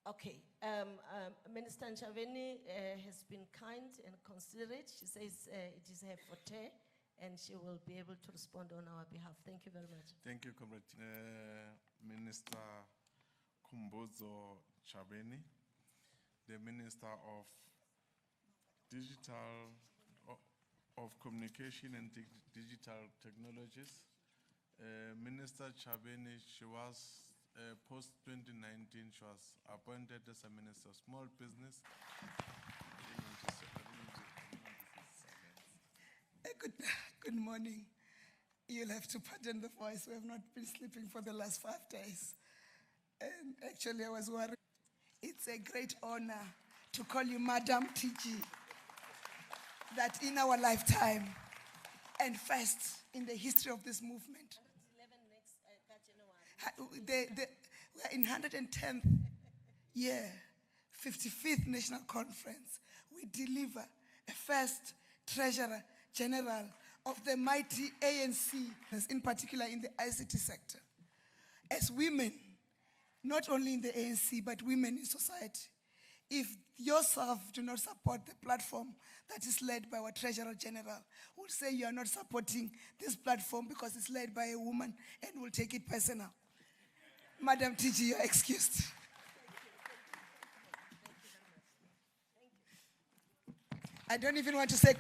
Okay, Minister Nchaveni has been kind and considerate. She says it is her forte and she will be able to respond on our behalf. Thank you very much. Thank you, Comrade. Minister Kumbuzo Chabeni, the Minister of Digital, of Communication and Digital Technologies. Minister Chabeni, she was post-2019, she was appointed as a Minister of Small Business. Good morning. You'll have to pardon the voice. We have not been sleeping for the last 5 days. And actually, I was worried. It's a great honor to call you Madam TG. That in our lifetime, and first in the history of this movement, we're in 110th year, 55th National Conference. We deliver a first Treasurer General of the mighty ANC, in particular in the ICT sector. As women, not only in the ANC, but women in society, if yourself do not support the platform that is led by our Treasurer General, we'll say you are not supporting this platform because it's led by a woman, and we'll take it personal. Madam TG, you're excused. I don't even want to say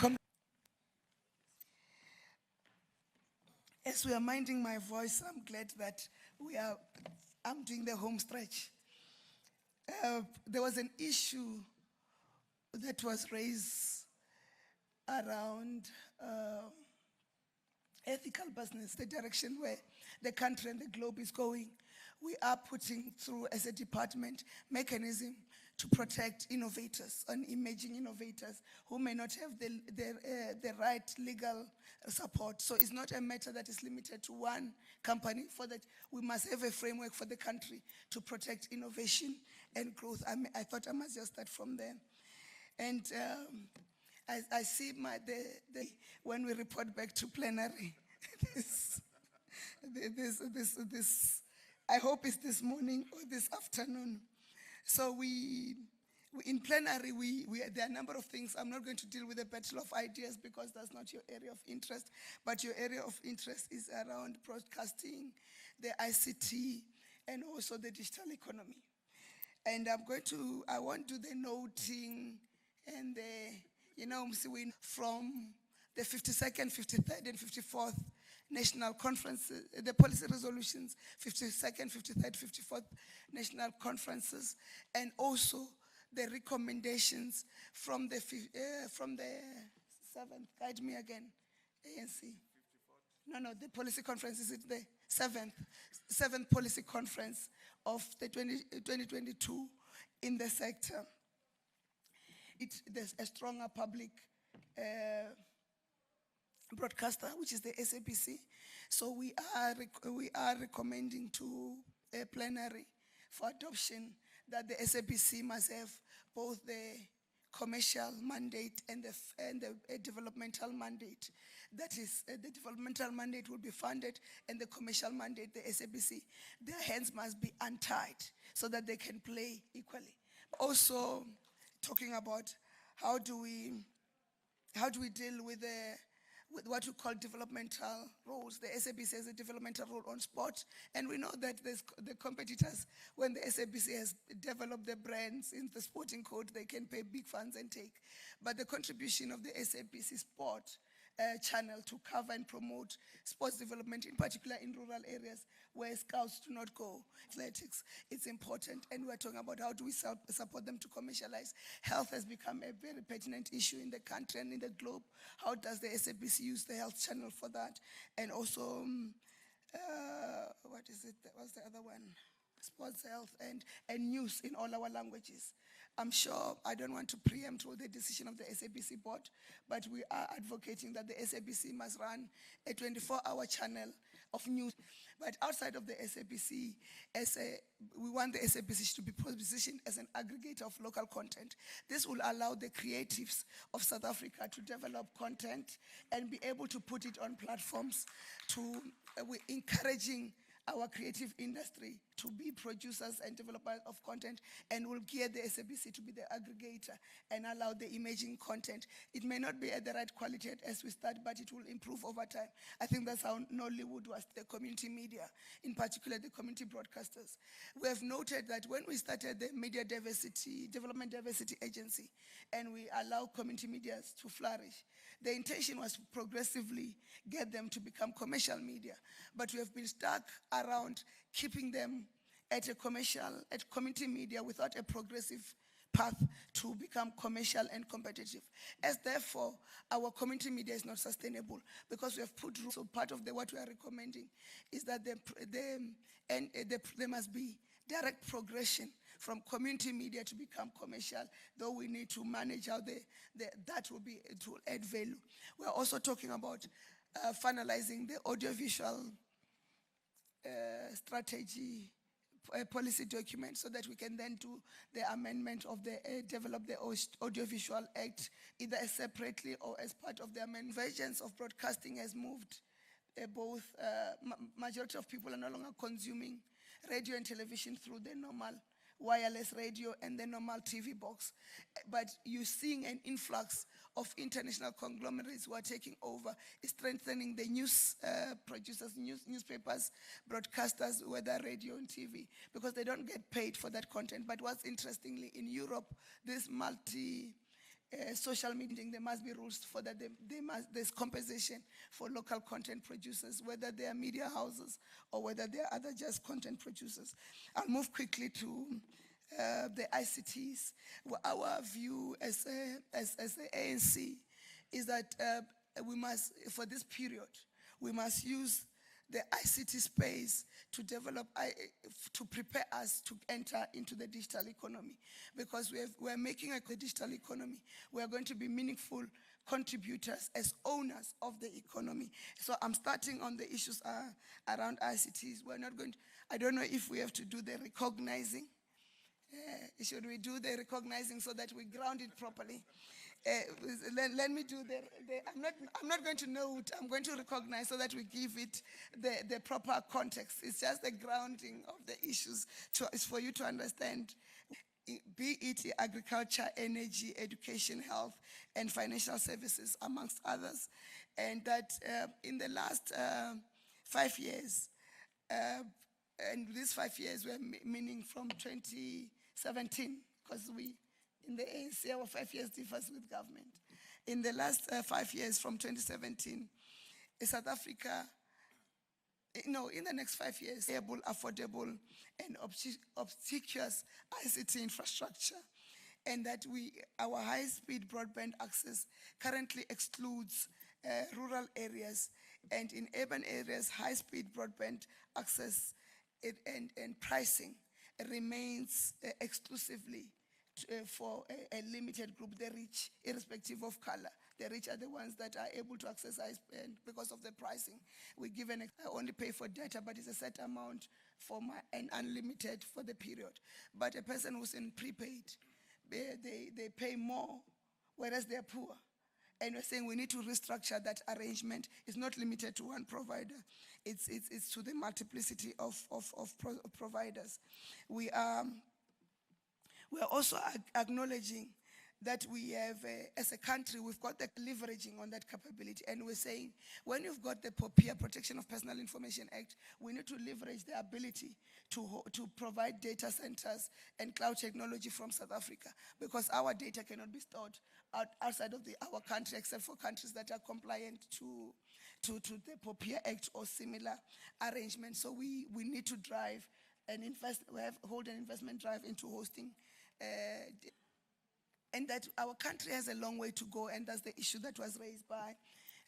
as we are minding my voice, I'm glad that I'm doing the home stretch. There was an issue that was raised around ethical business, the direction where the country and the globe is going. We are putting through, as a department, mechanism to protect innovators and emerging innovators who may not have the right legal support. So it's not a matter that is limited to one company. For that, we must have a framework for the country to protect innovation and growth. I thought I must just start from there. And I see when we report back to plenary, this I hope it's this morning or this afternoon. So in plenary, there are a number of things. I'm not going to deal with the battle of ideas because that's not your area of interest, but your area of interest is around broadcasting, the ICT, and also the digital economy. And I won't do the noting and from the 52nd, 53rd, and 54th National Conferences, the policy resolutions, 52nd, 53rd, 54th National Conferences, and also the recommendations from the 7th, guide me again, ANC. No, the policy conference is the 7th policy conference of the 2022 in the sector. There's a stronger public broadcaster, which is the SABC. So we are recommending to a plenary for adoption that the SABC must have both the commercial mandate and the developmental mandate. That is, the developmental mandate will be funded, and the commercial mandate, the SABC, their hands must be untied so that they can play equally. Also, talking about how do we deal with what we call developmental roles. The SABC has a developmental role on sport, and we know that the competitors, when the SABC has developed the brands in the sporting code, they can pay big funds and take. But the contribution of the SABC sport channel to cover and promote sports development, in particular in rural areas where scouts do not go, athletics, it's important. And we're talking about how do we support them to commercialize. Health has become a very pertinent issue in the country and in the globe. How does the SABC use the health channel for that? And also, what's the other one? Sports, health, and news in all our languages. I'm sure I don't want to preempt all the decision of the SABC board, but we are advocating that the SABC must run a 24-hour channel of news. But outside of the SABC, we want the SABC to be positioned as an aggregator of local content. This will allow the creatives of South Africa to develop content and be able to put it on platforms we're encouraging our creative industry to be producers and developers of content, and will gear the SABC to be the aggregator and allow the emerging content. It may not be at the right quality as we start, but it will improve over time. I think that's how Nollywood was, the community media, in particular the community broadcasters. We have noted that when we started the Media Development Diversity Agency, and we allow community media to flourish, the intention was to progressively get them to become commercial media, but we have been stuck around keeping them at community media without a progressive path to become commercial and competitive. As therefore, our community media is not sustainable because we have put rules. So part of what we are recommending is that there must be direct progression from community media to become commercial, though we need to manage how that will add value. We are also talking about finalizing the audiovisual strategy policy document so that we can then do the amendment of develop the Audiovisual Act either separately or as part of the amendment. Convergence of broadcasting has moved majority of people are no longer consuming radio and television through the normal wireless radio and the normal TV box. But you're seeing an influx of international conglomerates who are taking over, strengthening the news producers, newspapers, broadcasters, whether radio and TV, because they don't get paid for that content. But what's interestingly, in Europe, this social media, there must be rules for that. There's compensation for local content producers, whether they are media houses or whether they are other just content producers. I'll move quickly to the ICTs. Our view as the ANC is that we must, for this period, we must use the ICT space to develop, to prepare us to enter into the digital economy, because we're making the digital economy. We are going to be meaningful contributors as owners of the economy. So I'm starting on the issues around ICTs. We're not going to, I don't know if we have to do the recognizing. Should we do the recognizing so that we ground it properly? Let me do I'm not going to note, I'm going to recognize so that we give it the proper context. It's just the grounding of the issues it's for you to understand, be it agriculture, energy, education, health, and financial services, amongst others. And that in the last 5 years, and these 5 years were meaning from 2017, because in the ANC, our 5 years differs with government. In the last 5 years, from 2017, South Africa, in the next 5 years, affordable, and obsequious ICT infrastructure, and that our high-speed broadband access currently excludes rural areas, and in urban areas, high-speed broadband access and pricing remains exclusively for a limited group, the rich, irrespective of color. The rich are the ones that are able to access because of the pricing. We only pay for data, but it's a set amount and unlimited for the period. But a person who's in prepaid, they pay more, whereas they're poor. And we're saying we need to restructure that arrangement. It's not limited to one provider. It's to the multiplicity of providers. We are also acknowledging that we have, as a country, we've got the leveraging on that capability. And we're saying, when you've got the POPIA, Protection of Personal Information Act, we need to leverage the ability to provide data centers and cloud technology from South Africa, because our data cannot be stored outside of our country, except for countries that are compliant to the POPIA Act or similar arrangements. So we need to drive and hold an investment drive into hosting, and that our country has a long way to go, and that's the issue that was raised by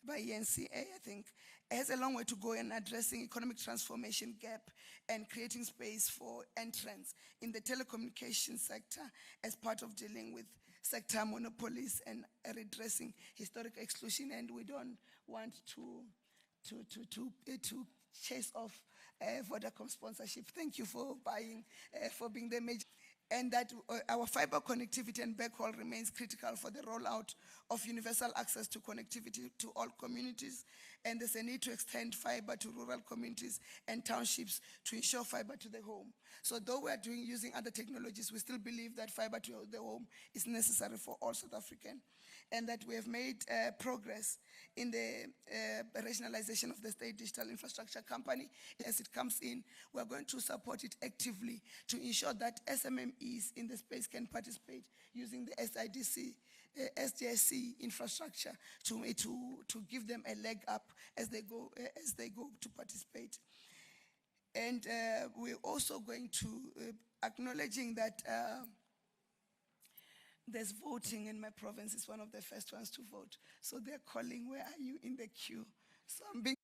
ENCA, I think. It has a long way to go in addressing economic transformation gap and creating space for entrance in the telecommunications sector as part of dealing with sector monopolies and redressing historic exclusion. And we don't want to chase off Vodacom sponsorship. Thank you for being the major. and that our fiber connectivity and backhaul remains critical for the rollout of universal access to connectivity to all communities, and there's a need to extend fiber to rural communities and townships to ensure fiber to the home. So though we are using other technologies, we still believe that fiber to the home is necessary for all South African, and that we have made progress in the rationalization of the State Digital Infrastructure Company. As it comes in, we are going to support it actively to ensure that SMMEs in the space can participate using the SIDC, SDIC infrastructure to give them a leg up as they go to participate. And we're also going to acknowledging that there's voting in my province. It's one of the first ones to vote. So they're calling, where are you in the queue? So I'm being